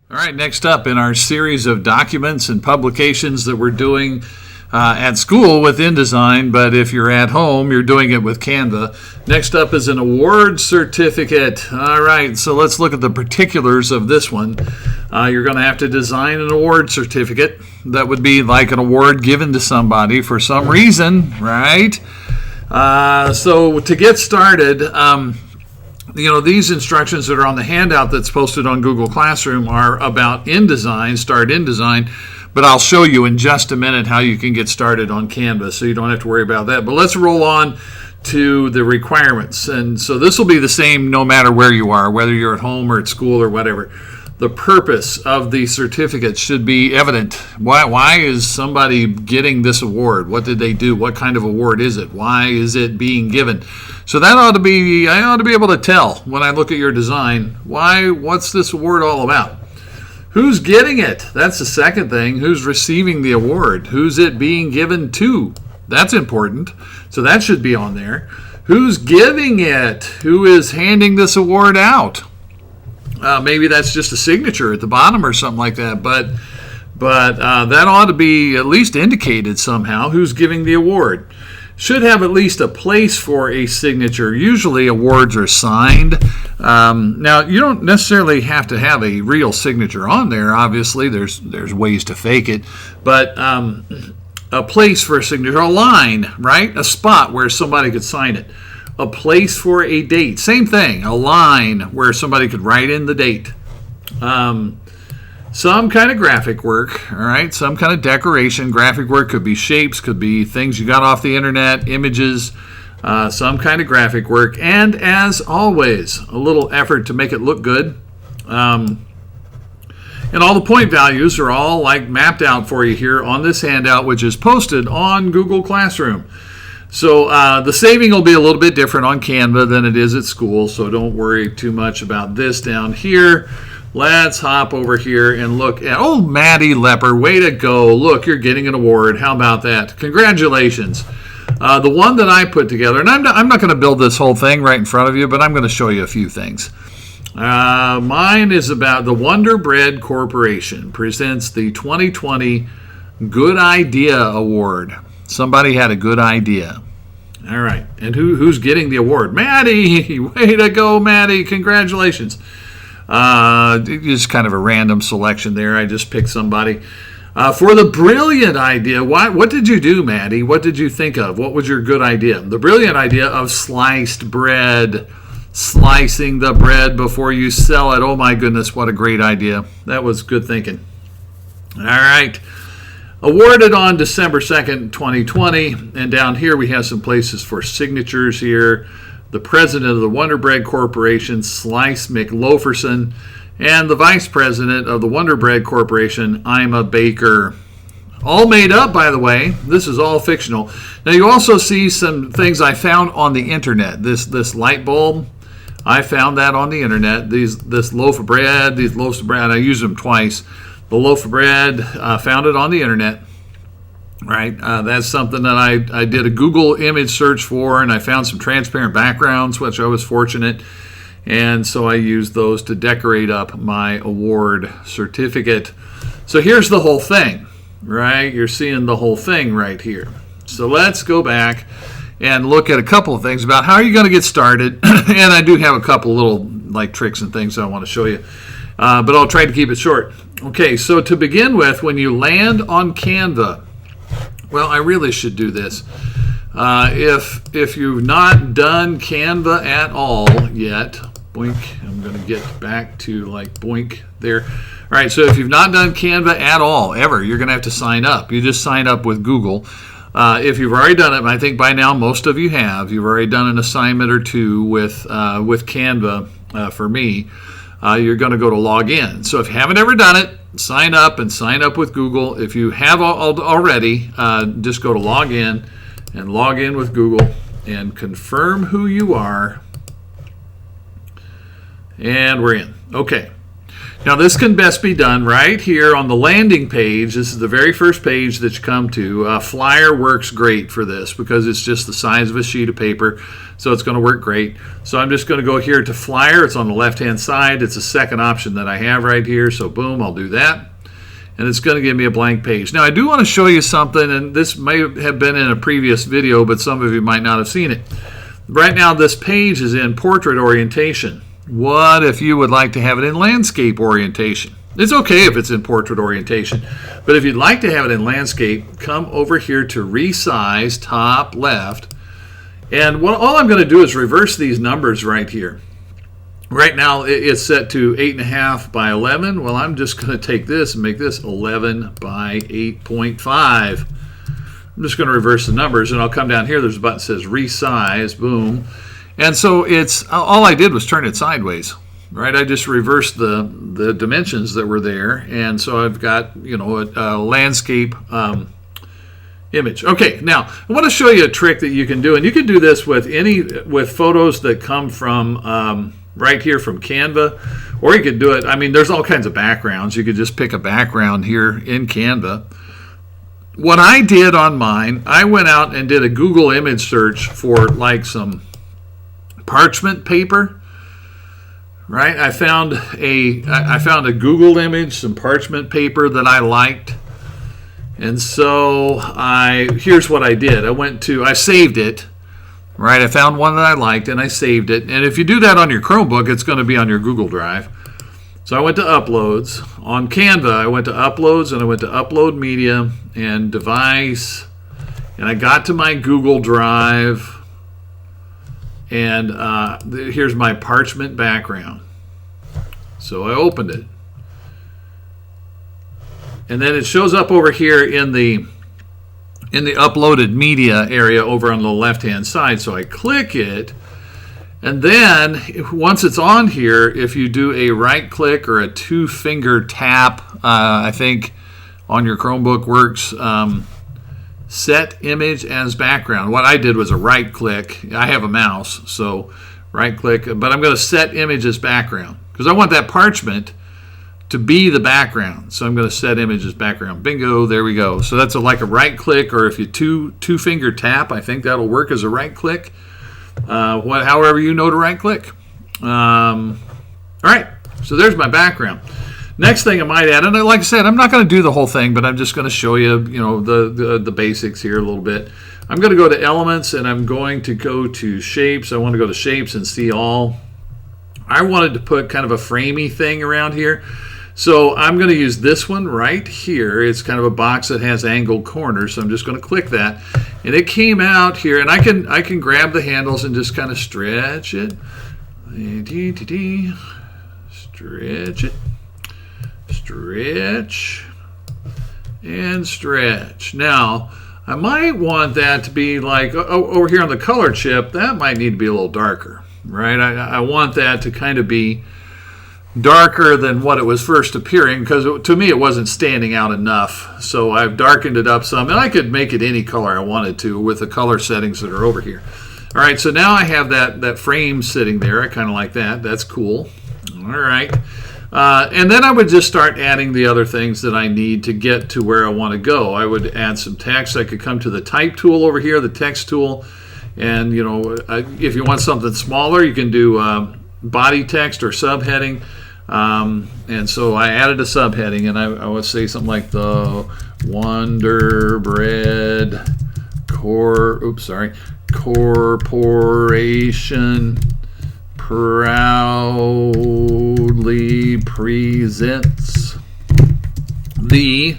All right, next up in our series of documents and publications that we're doing at school with InDesign, but if you're at home, you're doing it with Canva. Next up is an award certificate. All right, so let's look at the particulars of this one. You're going to have to design an award certificate. That would be like an award given to somebody for some reason, right? So to get started, these instructions that are on the handout that's posted on Google Classroom are about InDesign, start InDesign, but I'll show you in just a minute how you can get started on Canva, so you don't have to worry about that. But let's roll on to the requirements. And so this will be the same no matter where you are, whether you're at home or at school or whatever. The purpose of the certificate should be evident. Why is somebody getting this award? What did they do? What kind of award is it? Why is it being given? So I ought to be able to tell when I look at your design, what's this award all about? Who's getting it? That's the second thing. Who's receiving the award? Who's it being given to? That's important. So that should be on there. Who's giving it? Who is handing this award out? Maybe that's just a signature at the bottom or something like that, but that ought to be at least indicated somehow. Who's giving the award? Should have at least a place for a signature. Usually awards are signed. Now, you don't necessarily have to have a real signature on there. Obviously, there's ways to fake it, but a place for a signature, a line, right? A spot where somebody could sign it. A place for a date. Same thing, a line where somebody could write in the date. Some kind of graphic work, all right? Some kind of decoration. Graphic work could be shapes, could be things you got off the internet, images, some kind of graphic work. And as always, a little effort to make it look good. And all the point values are all mapped out for you here on this handout, which is posted on Google Classroom. So the saving will be a little bit different on Canva than it is at school, so don't worry too much about this down here. Let's hop over here and look at, Maddie Lepper, way to go. Look, you're getting an award. How about that? Congratulations. The one that I put together, and I'm not going to build this whole thing right in front of you, but I'm going to show you a few things. Mine is about the Wonder Bread Corporation presents the 2020 Good Idea Award. Somebody had a good idea. All right. And who's getting the award? Maddie! Way to go, Maddie. Congratulations. Just kind of a random selection there. I just picked somebody. For the brilliant idea, what did you do, Maddie? What did you think of? What was your good idea? The brilliant idea of sliced bread. Slicing the bread before you sell it. Oh, my goodness, what a great idea. That was good thinking. All right. Awarded on December 2nd, 2020. And down here we have some places for signatures here. The president of the Wonder Bread Corporation, Slice McLoferson, and the vice president of the Wonder Bread Corporation, I'm a baker. All made up, by the way. This is all fictional. Now you also see some things I found on the internet. This light bulb, I found that on the internet. This loaf of bread, these loaves of bread, I used them twice. The loaf of bread, found it on the internet. Right, that's something that I did a Google image search for, and I found some transparent backgrounds, which I was fortunate, and so I used those to decorate up my award certificate. So here's the whole thing, right? You're seeing the whole thing right here. So let's go back and look at a couple of things about how are you going to get started, and I do have a couple little tricks and things I want to show you, but I'll try to keep it short. Okay, so to begin with, when you land on Canva, well, I really should do this. If you've not done Canva at all yet, boink, I'm going to get back to boink there. All right, so if you've not done Canva at all, ever, you're going to have to sign up. You just sign up with Google. If you've already done it, and I think by now most of you have, you've already done an assignment or two with Canva for me, you're going to go to log in. So if you haven't ever done it, sign up and sign up with Google. If you have already, just go to log in and log in with Google and confirm who you are. And we're in. Okay. Now this can best be done right here on the landing page. This is the very first page that you come to. Flyer works great for this because it's just the size of a sheet of paper, so it's going to work great. So I'm just going to go here to Flyer. It's on the left-hand side. It's the second option that I have right here, so boom, I'll do that. And it's going to give me a blank page. Now I do want to show you something, and this may have been in a previous video, but some of you might not have seen it. Right now this page is in portrait orientation. What if you would like to have it in landscape orientation? It's okay if it's in portrait orientation, but if you'd like to have it in landscape, come over here to resize, top left, and all I'm going to do is reverse these numbers right here. Right now it's set to 8.5 by 11. Well, I'm just going to take this and make this 11 by 8.5. I'm just going to reverse the numbers, and I'll come down here. There's a button that says resize, boom. And so it's all I did was turn it sideways, right? I just reversed the dimensions that were there, and so I've got, you know, a landscape image. Okay, now I want to show you a trick that you can do, and you can do this with photos that come from right here from Canva, or you could do it. I mean, there's all kinds of backgrounds. You could just pick a background here in Canva. What I did on mine, I went out and did a Google image search for like some parchment paper, right? I found a Google image, some parchment paper that I liked, and so here's what I did. I saved it, right? I found one that I liked and I saved it. And if you do that on your Chromebook, it's going to be on your Google Drive. So I went to Uploads. On Canva, I went to Uploads, and I went to Upload Media and Device, and I got to my Google Drive. And here's my parchment background. So I opened it. And then it shows up over here in the uploaded media area over on the left-hand side. So I click it. And then once it's on here, if you do a right click or a two-finger tap, I think on your Chromebook works, set image as background. What I did was a right click. I have a mouse, so right click, but I'm going to set image as background because I want that parchment to be the background. So I'm going to set image as background. Bingo, there we go. So that's like a right click, or if you two-finger tap, I think that'll work as a right click. However you know to right click. All right, so there's my background. Next thing I might add, and like I said, I'm not going to do the whole thing, but I'm just going to show you, the basics here a little bit. I'm going to go to Elements, and I'm going to go to Shapes. I want to go to Shapes and see all. I wanted to put kind of a framey thing around here, so I'm going to use this one right here. It's kind of a box that has angled corners, so I'm just going to click that, and it came out here, and I can grab the handles and just kind of stretch it, stretch it. Stretch and stretch. Now, I might want that to be like over here on the color chip. That might need to be a little darker, right? I want that to kind of be darker than what it was first appearing, because to me it wasn't standing out enough. So I've darkened it up some, and I could make it any color I wanted to with the color settings that are over here. All right, so now I have that frame sitting there. I kind of like that. That's cool. All right. And then I would just start adding the other things that I need to get to where I want to go. I would add some text. I could come to the type tool over here, the text tool, and if you want something smaller, you can do body text or subheading. And so I added a subheading, and I would say something like the Wonder Bread Corporation proudly presents the.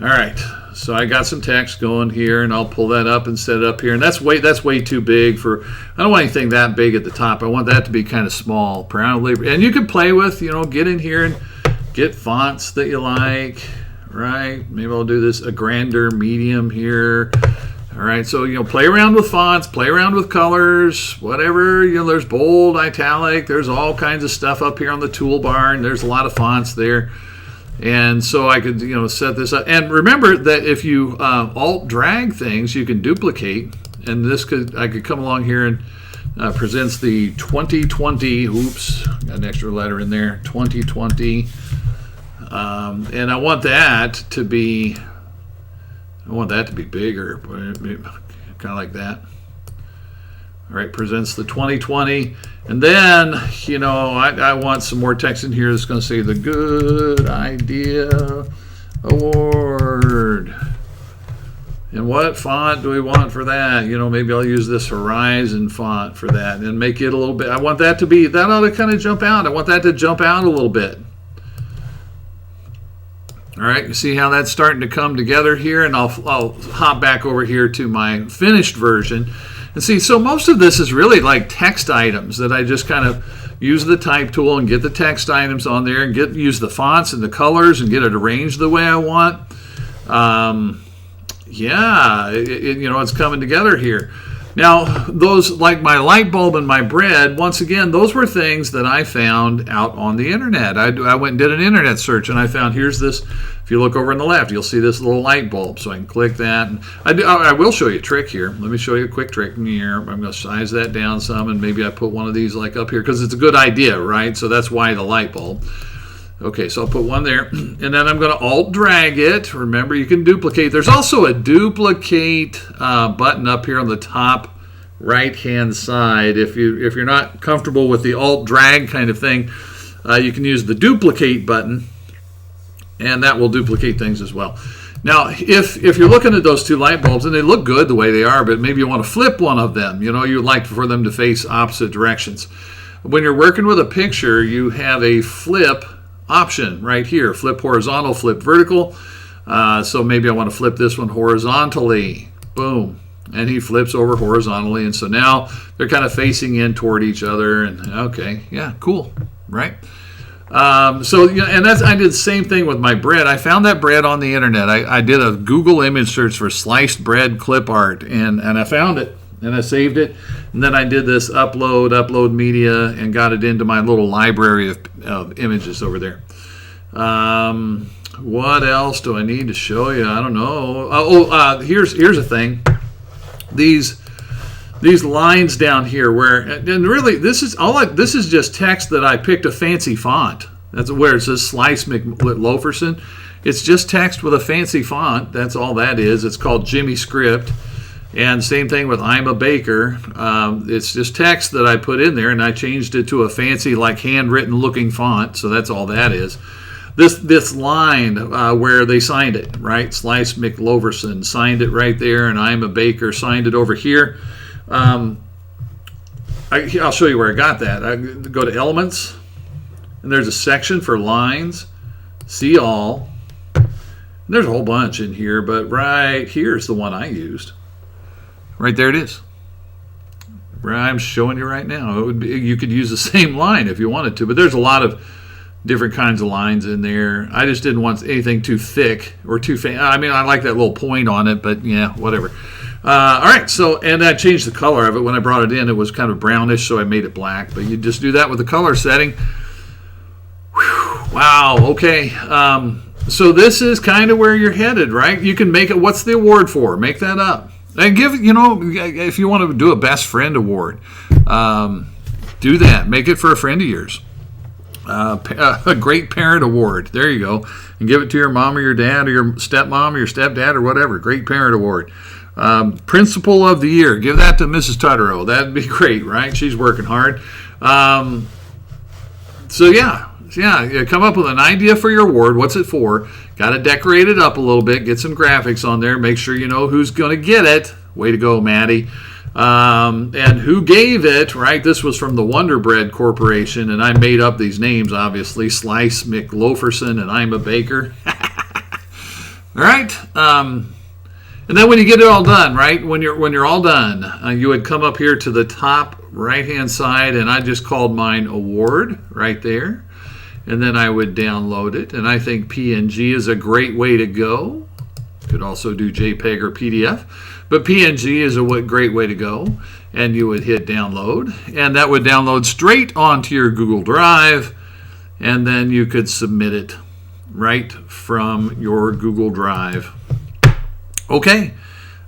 All right, so I got some text going here, and I'll pull that up and set it up here. And that's way too big for. I don't want anything that big at the top. I want that to be kind of small. Proudly, and you can play with, get in here and get fonts that you like. Right? Maybe I'll do this a grander medium here. All right, so play around with fonts, play around with colors, whatever. There's bold, italic, there's all kinds of stuff up here on the toolbar, and there's a lot of fonts there. And so I could set this up. And remember that if you alt drag things, you can duplicate. And I could come along here, and presents the 2020, oops, got an extra letter in there, 2020. And I want that to be bigger, kind of like that. All right, presents the 2020. And then, I want some more text in here that's going to say the Good Idea Award. And what font do we want for that? Maybe I'll use this Horizon font for that and make it a little bit. I want that that ought to kind of jump out. I want that to jump out a little bit. All right, you see how that's starting to come together here? And I'll hop back over here to my finished version. And see, so most of this is really like text items that I just kind of use the type tool and get the text items on there and use the fonts and the colors and get it arranged the way I want. It's coming together here. Now, those, like my light bulb and my bread, once again, those were things that I found out on the internet. I went and did an internet search, and I found, here's this. If you look over on the left, you'll see this little light bulb. So I can click that. And I will show you a trick here. Let me show you a quick trick here. I'm going to size that down some, and maybe I put one of these like up here, because it's a good idea, right? So that's why the light bulb. Okay, so I'll put one there, and then I'm going to alt drag it. Remember, you can duplicate. There's also a duplicate button up here on the top right-hand side. If you're not comfortable with the alt drag kind of thing, you can use the duplicate button, and that will duplicate things as well. Now, if you're looking at those two light bulbs, and they look good the way they are, but maybe you want to flip one of them. You'd like for them to face opposite directions. When you're working with a picture, you have a flip option right here. Flip horizontal, flip vertical. So maybe I want to flip this one horizontally. Boom. And he flips over horizontally. And so now they're kind of facing in toward each other. And okay, yeah, cool, right? I did the same thing with my bread. I found that bread on the internet. I did a Google image search for sliced bread clip art, and I found it. And I saved it, and then I did this upload media, and got it into my little library of images over there. What else do I need to show you? I don't know. Here's a thing. These lines down here, and really this is just text that I picked a fancy font. That's where it says Slice McLoferson. It's just text with a fancy font. That's all that is. It's called Jimmy Script. And same thing with I'm a Baker. It's just text that I put in there, and I changed it to a fancy, like handwritten looking font. So that's all that is. This line where they signed it, right? Slice McLoverson signed it right there, and I'm a Baker signed it over here. I'll show you where I got that. I go to Elements, and there's a section for lines. See all. And there's a whole bunch in here, but right here's the one I used. Right there it is. I'm showing you right now. You could use the same line if you wanted to, but there's a lot of different kinds of lines in there. I just didn't want anything too thick or too faint. I mean, I like that little point on it, but yeah, whatever. All right, and I changed the color of it. When I brought it in, it was kind of brownish, so I made it black. But you just do that with the color setting. Whew, wow, okay. So this is kind of where you're headed, right? You can make it. What's the award for? Make that up. And if you want to do a best friend award, do that. Make it for a friend of yours. A great parent award. There you go. And give it to your mom or your dad or your stepmom or your stepdad or whatever. Great parent award. Principal of the year. Give that to Mrs. Tutterow. That'd be great, right? She's working hard. Come up with an idea for your award. What's it for? Got to decorate it up a little bit. Get some graphics on there. Make sure you know who's going to get it. Way to go, Maddie. And who gave it, right? This was from the Wonder Bread Corporation, and I made up these names, obviously. Slice McLoferson and I'm a Baker. All right. And then when you get it all done, right? When you're all done, you would come up here to the top right-hand side, and I just called mine Award right there. And then I would download it, and I think PNG is a great way to go. Could also do JPEG or PDF, but PNG is a great way to go. And you would hit download, and that would download straight onto your Google Drive, and then you could submit it right from your Google Drive. Okay,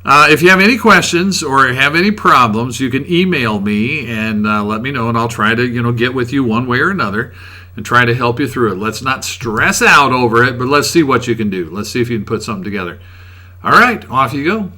If you have any questions or have any problems, you can email me and let me know, and I'll try to get with you one way or another and try to help you through it. Let's not stress out over it, but let's see what you can do. Let's see if you can put something together. All right, off you go.